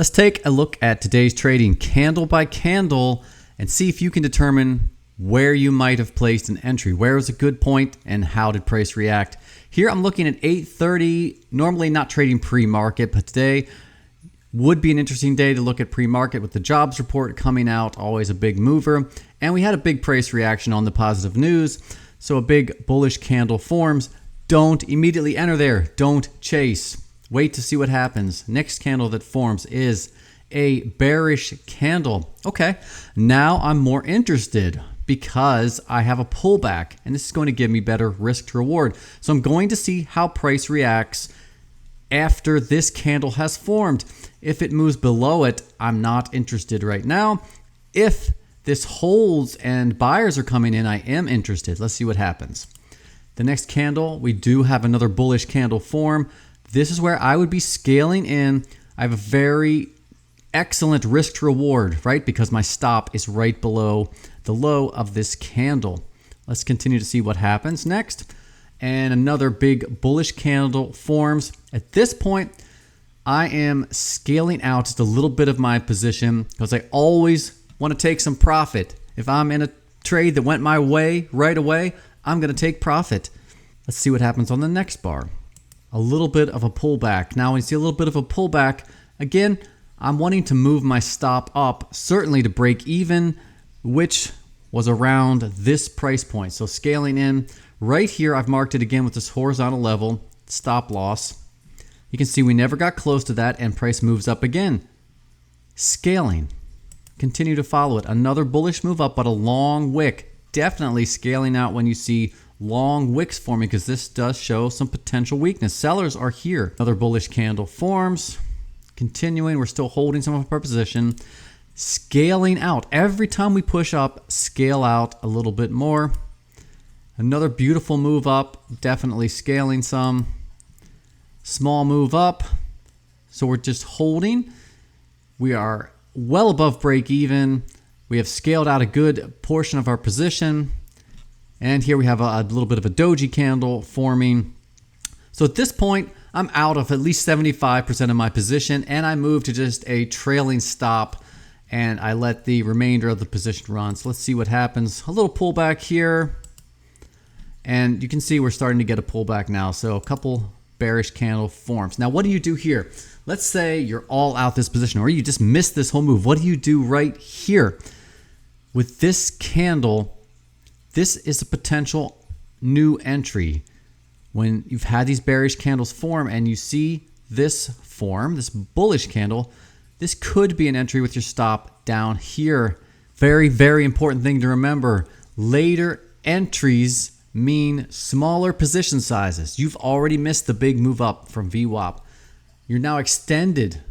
Let's take a look at today's trading candle by candle and see if you can determine where you might have placed an entry. Where was a good point and how did price react? Here I'm looking at 8:30, normally not trading pre-market, but today would be an interesting day to look at pre-market with the jobs report coming out, always a big mover. And we had a big price reaction on the positive news, so a big bullish candle forms. Don't immediately enter there, don't chase. Wait to see what happens. Next candle that forms is a bearish candle. Okay, now I'm more interested because I have a pullback and this is going to give me better risk to reward. So I'm going to see how price reacts after this candle has formed. If it moves below it, I'm not interested right now. If this holds and buyers are coming in, I am interested. Let's see what happens. The next candle, we do have another bullish candle form. This is where I would be scaling in. I have a very excellent risk to reward, right? Because my stop is right below the low of this candle. Let's continue to see what happens next. And another big bullish candle forms. At this point, I am scaling out just a little bit of my position because I always want to take some profit. If I'm in a trade that went my way right away, I'm going to take profit. Let's see what happens on the next bar. A little bit of a pullback. Now we see a little bit of a pullback. Again, I'm wanting to move my stop up, certainly to break even, which was around this price point. So scaling in right here, I've marked it again with this horizontal level, stop loss. You can see we never got close to that and price moves up again. Scaling, continue to follow it. Another bullish move up, but a long wick. Definitely scaling out when you see long wicks forming because this does show some potential weakness. Sellers are here. Another bullish candle forms. Continuing, we're still holding some of our position. Scaling out. Every time we push up, scale out a little bit more. Another beautiful move up. Definitely scaling some. Small move up. So we're just holding. We are well above break even. We have scaled out a good portion of our position. And here we have a little bit of a doji candle forming. So at this point, I'm out of at least 75% of my position and I move to just a trailing stop and I let the remainder of the position run. So let's see what happens. A little pullback here. And you can see we're starting to get a pullback now. So a couple bearish candle forms. Now, what do you do here? Let's say you're all out this position or you just missed this whole move. What do you do right here? With this candle, this is a potential new entry. When you've had these bearish candles form and you see this form, this bullish candle, this could be an entry with your stop down here. Very, very important thing to remember. Later entries mean smaller position sizes. You've already missed the big move up from VWAP. You're now extended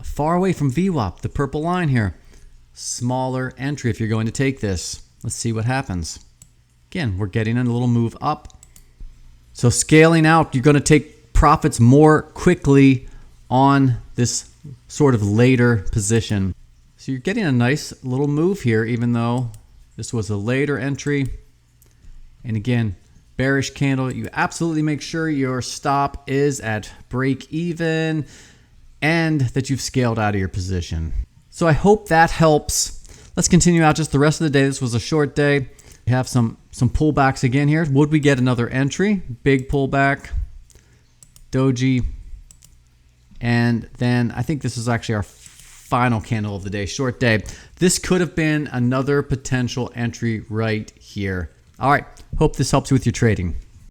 far away from VWAP, the purple line here. Smaller entry if you're going to take this. Let's see what happens. Again, we're getting a little move up. So scaling out, you're going to take profits more quickly on this sort of later position. So you're getting a nice little move here, even though this was a later entry. And again, bearish candle, you absolutely make sure your stop is at break even and that you've scaled out of your position. So I hope that helps. Let's continue out just the rest of the day. This was a short day. We have some pullbacks again here. Would we get another entry? Big pullback, doji, and then I think this is actually our final candle of the day, short day. This could have been another potential entry right here. All right, hope this helps you with your trading.